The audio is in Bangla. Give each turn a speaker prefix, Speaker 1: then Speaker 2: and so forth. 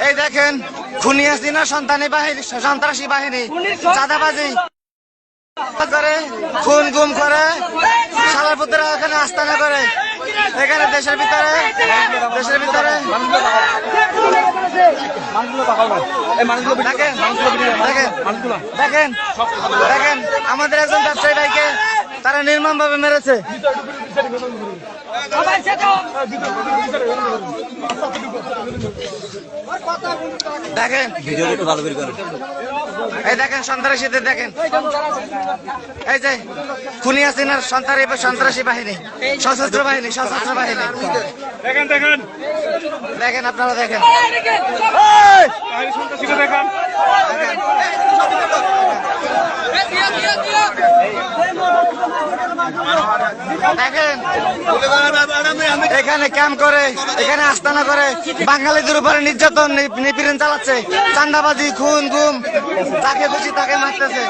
Speaker 1: এই দেখেন খুনি হাসিনা সন্তানী বাহিনী সন্ত্রাসী বাহিনী চাঁদাবাজি করে খুন গুম করে সালার পুত্রা এখানে আস্তানা করে এখানে দেশের ভিতরে দেখেন দেখেন দেখেন আমাদের একজন ব্যবসায়ী ভাইকে তারা নির্মম ভাবে মেরেছে। দেখেন এই দেখেন সন্ত্রাসীদের দেখেন এই যে খুনি হাসিনার সন্ত্রাসী বাহিনী সশস্ত্র বাহিনী দেখেন দেখেন দেখেন আপনারা দেখেন দেখেন এখানে ক্যাম্প করে এখানে আস্তানা করে বাঙালিদের উপরে নির্যাতন নিপীড়ন চালাচ্ছে, চাঁদাবাজি খুন গুম যাকে খুশি তাকে মারতেছে।